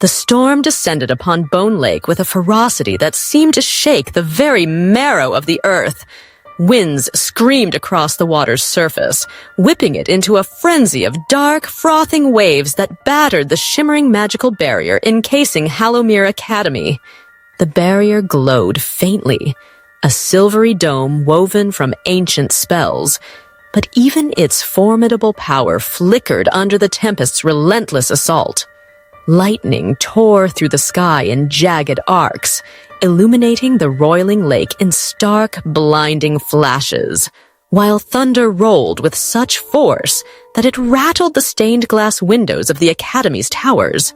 The storm descended upon Bone Lake with a ferocity that seemed to shake the very marrow of the earth. Winds screamed across the water's surface, whipping it into a frenzy of dark, frothing waves that battered the shimmering magical barrier encasing Hallowmere Academy. The barrier glowed faintly, a silvery dome woven from ancient spells, but even its formidable power flickered under the Tempest's relentless assault. Lightning tore through the sky in jagged arcs, illuminating the roiling lake in stark, blinding flashes, while thunder rolled with such force that it rattled the stained glass windows of the Academy's towers.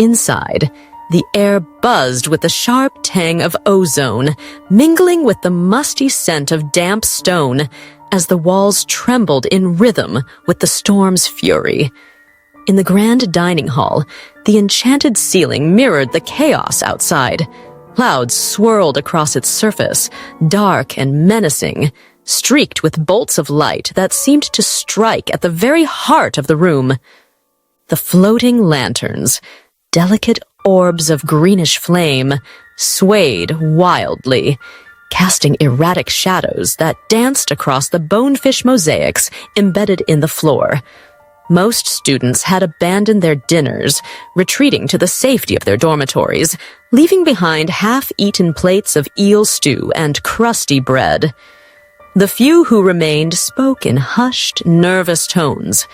Inside, the air buzzed with the sharp tang of ozone, mingling with the musty scent of damp stone as the walls trembled in rhythm with the storm's fury. In the grand dining hall, the enchanted ceiling mirrored the chaos outside. Clouds swirled across its surface, dark and menacing, streaked with bolts of light that seemed to strike at the very heart of the room. The floating lanterns, delicate orbs of greenish flame, swayed wildly, casting erratic shadows that danced across the bonefish mosaics embedded in the floor. Most students had abandoned their dinners, retreating to the safety of their dormitories, leaving behind half-eaten plates of eel stew and crusty bread. The few who remained spoke in hushed, nervous tones,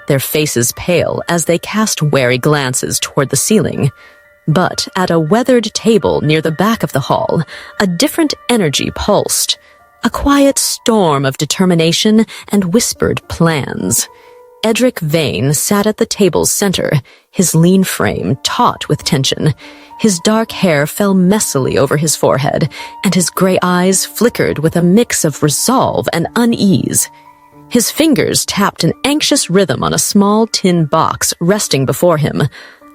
their faces pale as they cast wary glances toward the ceiling. But at a weathered table near the back of the hall, a different energy pulsed, a quiet storm of determination and whispered plans. Edric Vane sat at the table's center, his lean frame taut with tension. His dark hair fell messily over his forehead, and his gray eyes flickered with a mix of resolve and unease. His fingers tapped an anxious rhythm on a small tin box resting before him,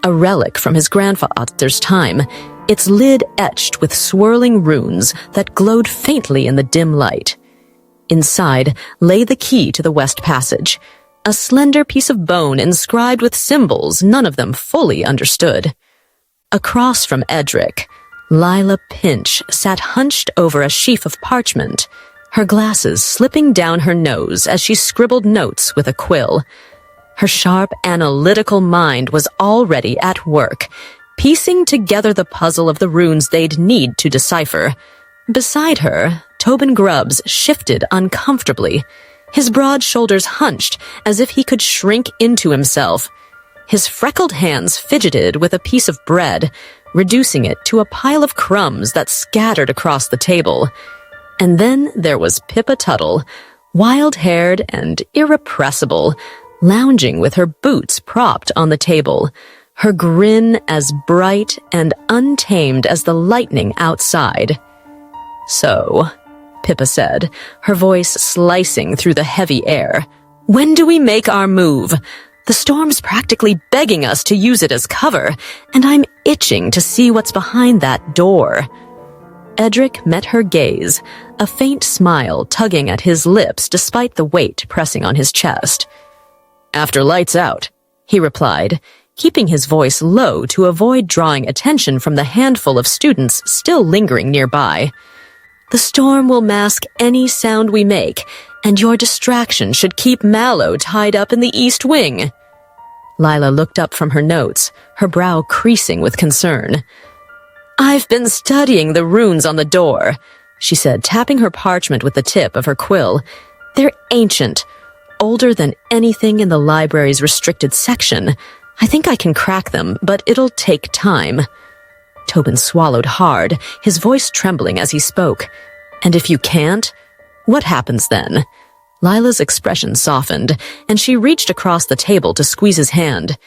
a relic from his grandfather's time, its lid etched with swirling runes that glowed faintly in the dim light. Inside lay the key to the West Passage, a slender piece of bone inscribed with symbols none of them fully understood. Across from Edric, Lila Pinch sat hunched over a sheaf of parchment, her glasses slipping down her nose as she scribbled notes with a quill. Her sharp, analytical mind was already at work, piecing together the puzzle of the runes they'd need to decipher. Beside her, Tobin Grubb shifted uncomfortably, his broad shoulders hunched as if he could shrink into himself. His freckled hands fidgeted with a piece of bread, reducing it to a pile of crumbs that scattered across the table. And then there was Pippa Tuttle, wild-haired and irrepressible, lounging with her boots propped on the table, her grin as bright and untamed as the lightning outside. "So," Pippa said, her voice slicing through the heavy air, "when do we make our move? The storm's practically begging us to use it as cover, and I'm itching to see what's behind that door." Edric met her gaze, a faint smile tugging at his lips despite the weight pressing on his chest. "After lights out," he replied, keeping his voice low to avoid drawing attention from the handful of students still lingering nearby. "The storm will mask any sound we make, and your distraction should keep Mallow tied up in the East Wing." Lila looked up from her notes, her brow creasing with concern. "I've been studying the runes on the door," she said, tapping her parchment with the tip of her quill. "They're ancient, older than anything in the library's restricted section. I think I can crack them, but it'll take time." Tobin swallowed hard, his voice trembling as he spoke. "And if you can't, what happens then?" Lila's expression softened, and she reached across the table to squeeze his hand.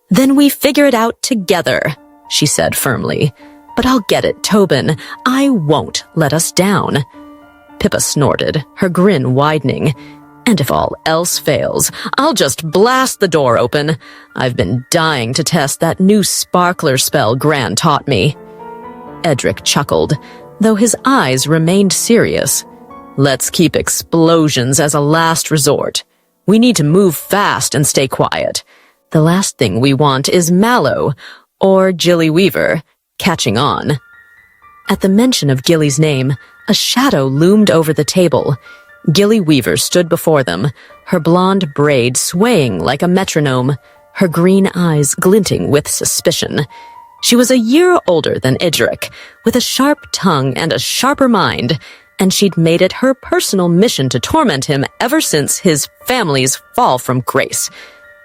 "Then we figure it out together," she said firmly. "But I'll get it, Tobin. I won't let us down." Pippa snorted, her grin widening. "And if all else fails, I'll just blast the door open. I've been dying to test that new sparkler spell Gran taught me." Edric chuckled, though his eyes remained serious. "Let's keep explosions as a last resort. We need to move fast and stay quiet. The last thing we want is Mallow, or Gilly Weaver, catching on. At the mention of Gilly's name, a shadow loomed over the table. Gilly Weaver stood before them, her blonde braid swaying like a metronome, her green eyes glinting with suspicion. She was a year older than Edric, with a sharp tongue and a sharper mind, and she'd made it her personal mission to torment him ever since his family's fall from grace.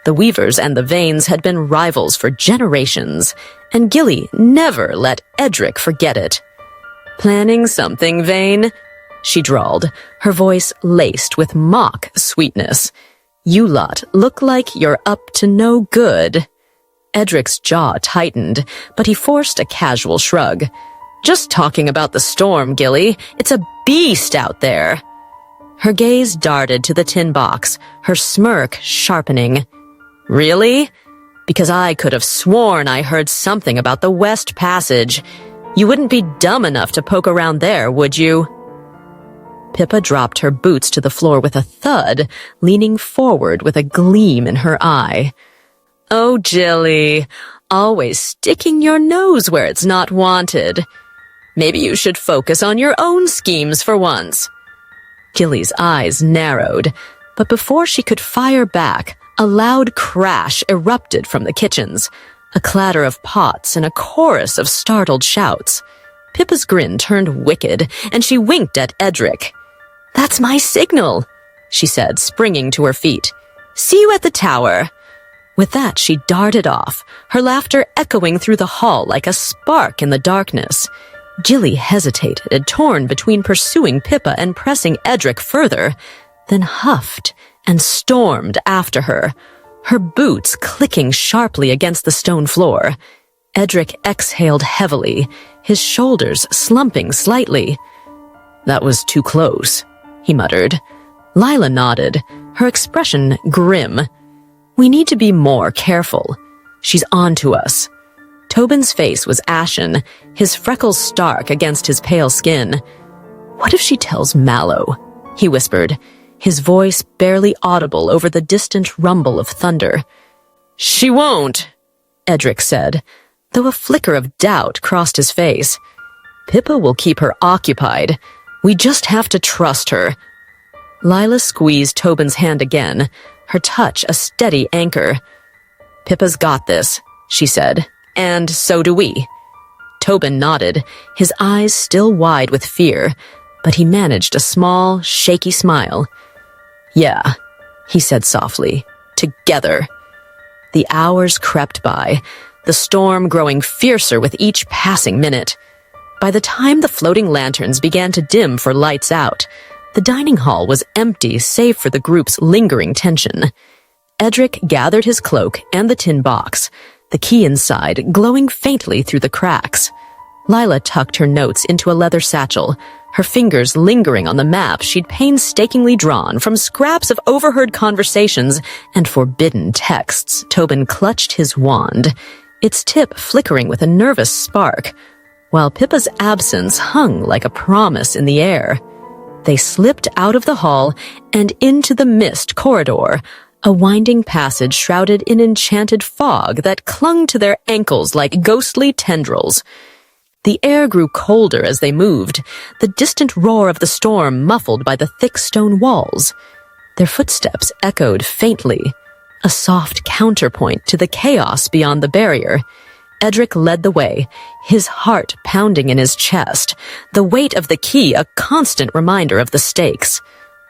The Weavers and the Vanes had been rivals for generations, and Gilly never let Edric forget it. "Planning something, Vane?" she drawled, her voice laced with mock sweetness. "You lot look like you're up to no good." Edric's jaw tightened, but he forced a casual shrug. "Just talking about the storm, Gilly. It's a beast out there." Her gaze darted to the tin box, her smirk sharpening. "Really? Because I could have sworn I heard something about the West Passage. You wouldn't be dumb enough to poke around there, would you?" Pippa dropped her boots to the floor with a thud, leaning forward with a gleam in her eye. "Oh, Gilly, always sticking your nose where it's not wanted. Maybe you should focus on your own schemes for once." Gilly's eyes narrowed, but before she could fire back, a loud crash erupted from the kitchens, a clatter of pots and a chorus of startled shouts. Pippa's grin turned wicked, and she winked at Edric. "That's my signal," she said, springing to her feet. "See you at the tower." With that, she darted off, her laughter echoing through the hall like a spark in the darkness. Gilly hesitated, torn between pursuing Pippa and pressing Edric further, then huffed and stormed after her, her boots clicking sharply against the stone floor. Edric exhaled heavily, his shoulders slumping slightly. "That was too close," he muttered. Lila nodded, her expression grim. "We need to be more careful. She's on to us." Tobin's face was ashen, his freckles stark against his pale skin. "What if she tells Mallow?" he whispered, his voice barely audible over the distant rumble of thunder. "She won't," Edric said, though a flicker of doubt crossed his face. "Pippa will keep her occupied. We just have to trust her." Lila squeezed Tobin's hand again, her touch a steady anchor. "Pippa's got this," she said, "and so do we." Tobin nodded, his eyes still wide with fear, but he managed a small, shaky smile. "Yeah," he said softly, "together." The hours crept by, the storm growing fiercer with each passing minute. By the time the floating lanterns began to dim for lights out, the dining hall was empty save for the group's lingering tension. Edric gathered his cloak and the tin box, the key inside glowing faintly through the cracks. Lila tucked her notes into a leather satchel, her fingers lingering on the map she'd painstakingly drawn from scraps of overheard conversations and forbidden texts. Tobin clutched his wand, its tip flickering with a nervous spark, while Pippa's absence hung like a promise in the air. They slipped out of the hall and into the mist corridor, a winding passage shrouded in enchanted fog that clung to their ankles like ghostly tendrils. The air grew colder as they moved, the distant roar of the storm muffled by the thick stone walls. Their footsteps echoed faintly, a soft counterpoint to the chaos beyond the barrier. Edric led the way, his heart pounding in his chest, the weight of the key a constant reminder of the stakes.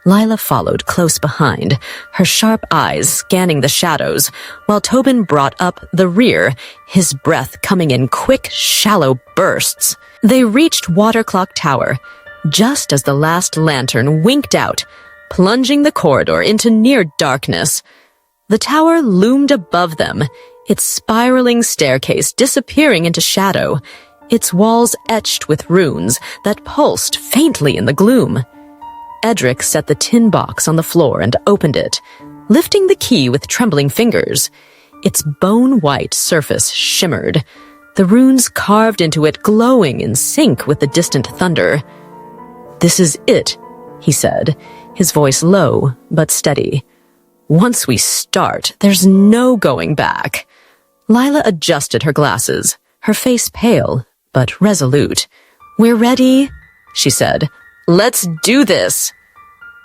Lila followed close behind, her sharp eyes scanning the shadows, while Tobin brought up the rear, his breath coming in quick, shallow bursts. They reached Water Clock Tower, just as the last lantern winked out, plunging the corridor into near darkness. The tower loomed above them, its spiraling staircase disappearing into shadow, its walls etched with runes that pulsed faintly in the gloom. Edric set the tin box on the floor and opened it, lifting the key with trembling fingers. Its bone-white surface shimmered, the runes carved into it glowing in sync with the distant thunder. "This is it," he said, his voice low but steady. "Once we start, there's no going back." Lila adjusted her glasses, her face pale, but resolute. "We're ready," she said. "Let's do this."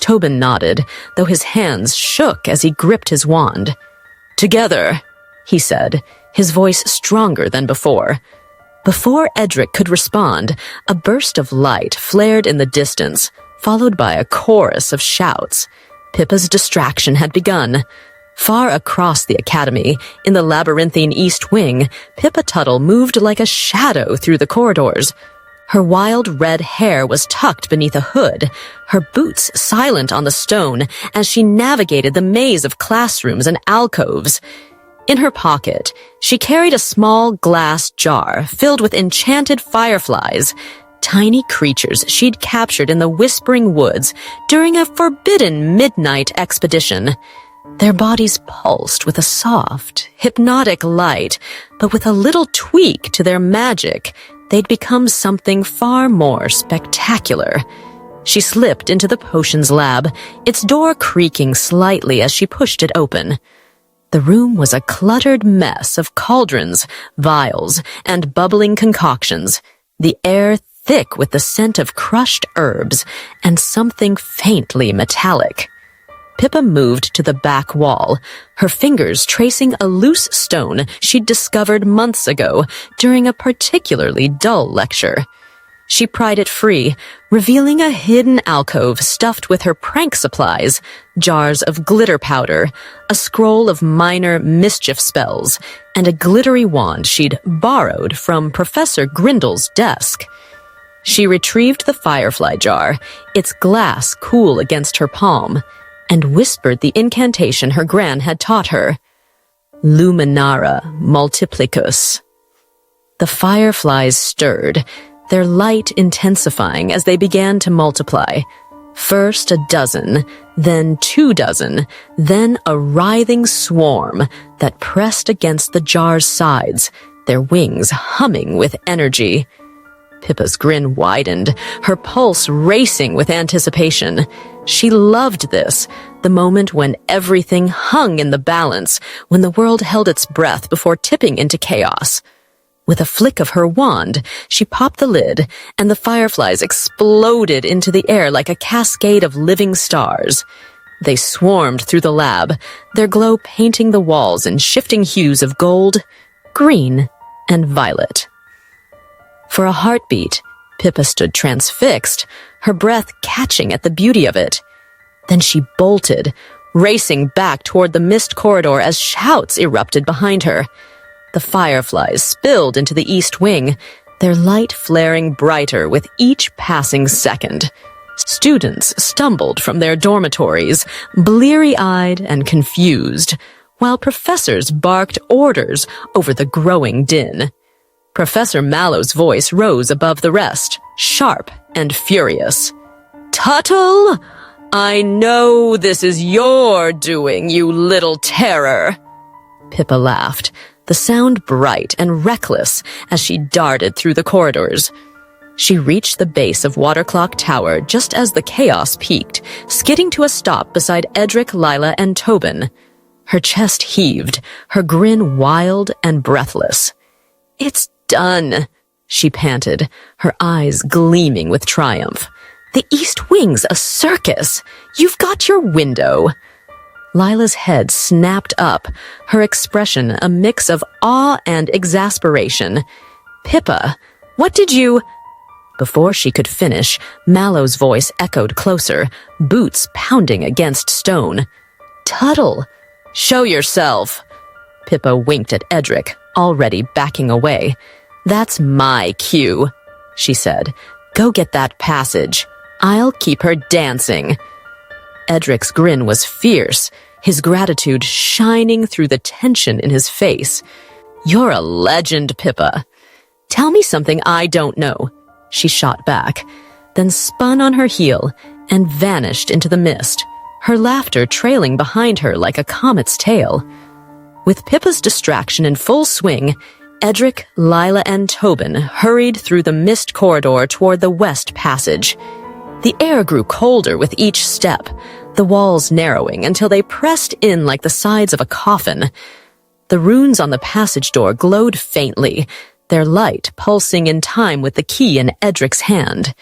Tobin nodded, though his hands shook as he gripped his wand. "Together," he said, his voice stronger than before. Before Edric could respond, a burst of light flared in the distance, followed by a chorus of shouts. Pippa's distraction had begun. Far across the academy, in the labyrinthine east wing, Pippa Tuttle moved like a shadow through the corridors. Her wild red hair was tucked beneath a hood, her boots silent on the stone as she navigated the maze of classrooms and alcoves. In her pocket, she carried a small glass jar filled with enchanted fireflies, tiny creatures she'd captured in the Whispering Woods during a forbidden midnight expedition. Their bodies pulsed with a soft, hypnotic light, but with a little tweak to their magic, they'd become something far more spectacular. She slipped into the potions lab, its door creaking slightly as she pushed it open. The room was a cluttered mess of cauldrons, vials, and bubbling concoctions, the air thick with the scent of crushed herbs and something faintly metallic. Pippa moved to the back wall, her fingers tracing a loose stone she'd discovered months ago during a particularly dull lecture. She pried it free, revealing a hidden alcove stuffed with her prank supplies, jars of glitter powder, a scroll of minor mischief spells, and a glittery wand she'd borrowed from Professor Grindel's desk. She retrieved the firefly jar, its glass cool against her palm, and whispered the incantation her gran had taught her. Luminara multiplicus. The fireflies stirred, their light intensifying as they began to multiply. First a dozen, then 24, then a writhing swarm that pressed against the jar's sides, their wings humming with energy. Pippa's grin widened, her pulse racing with anticipation. She loved this, the moment when everything hung in the balance, when the world held its breath before tipping into chaos. With a flick of her wand, she popped the lid, and the fireflies exploded into the air like a cascade of living stars. They swarmed through the lab, their glow painting the walls in shifting hues of gold, green, and violet. For a heartbeat, Pippa stood transfixed, her breath catching at the beauty of it. Then she bolted, racing back toward the mist corridor as shouts erupted behind her. The fireflies spilled into the east wing, their light flaring brighter with each passing second. Students stumbled from their dormitories, bleary-eyed and confused, while professors barked orders over the growing din. Professor Mallow's voice rose above the rest, sharp and furious. "Tuttle! I know this is your doing, you little terror!" Pippa laughed, the sound bright and reckless as she darted through the corridors. She reached the base of Waterclock Tower just as the chaos peaked, skidding to a stop beside Edric, Lila, and Tobin. Her chest heaved, her grin wild and breathless. "It's done," she panted, her eyes gleaming with triumph. "The East Wing's a circus. You've got your window." Lila's head snapped up, her expression a mix of awe and exasperation. "Pippa, what did you—" Before she could finish, Mallow's voice echoed closer, boots pounding against stone. "Tuttle, show yourself." Pippa winked at Edric, already backing away. "That's my cue," she said. "Go get that passage. I'll keep her dancing." Edric's grin was fierce, his gratitude shining through the tension in his face. "You're a legend, Pippa. Tell me something I don't know," she shot back, then spun on her heel and vanished into the mist, her laughter trailing behind her like a comet's tail. With Pippa's distraction in full swing, Edric, Lila, and Tobin hurried through the mist corridor toward the west passage. The air grew colder with each step, the walls narrowing until they pressed in like the sides of a coffin. The runes on the passage door glowed faintly, their light pulsing in time with the key in Edric's hand.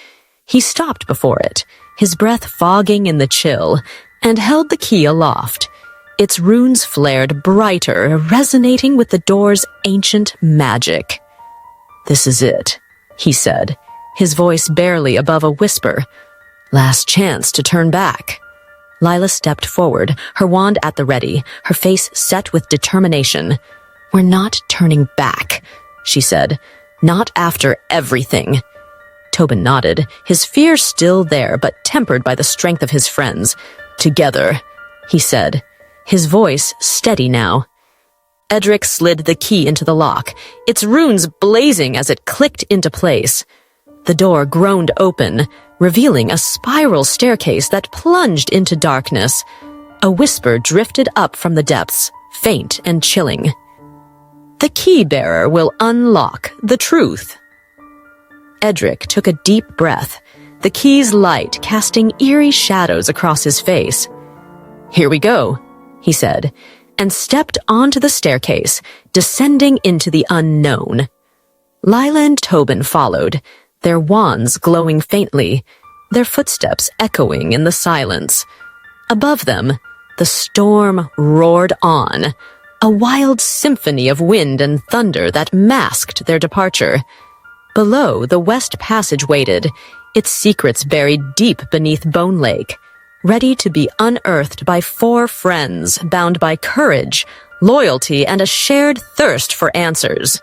He stopped before it, his breath fogging in the chill, and held the key aloft. Its runes flared brighter, resonating with the door's ancient magic. "This is it," he said, his voice barely above a whisper. "Last chance to turn back." Lila stepped forward, her wand at the ready, her face set with determination. "We're not turning back," she said. "Not after everything." Tobin nodded, his fear still there but tempered by the strength of his friends. "Together," he said, his voice steady now. Edric slid the key into the lock, its runes blazing as it clicked into place. The door groaned open, revealing a spiral staircase that plunged into darkness. A whisper drifted up from the depths, faint and chilling. "The key bearer will unlock the truth." Edric took a deep breath, the key's light casting eerie shadows across his face. "Here we go," he said, and stepped onto the staircase, descending into the unknown. Lila and Tobin followed, their wands glowing faintly, their footsteps echoing in the silence. Above them, the storm roared on, a wild symphony of wind and thunder that masked their departure. Below, the West Passage waited, its secrets buried deep beneath Bone Lake, ready to be unearthed by 4 friends bound by courage, loyalty, and a shared thirst for answers.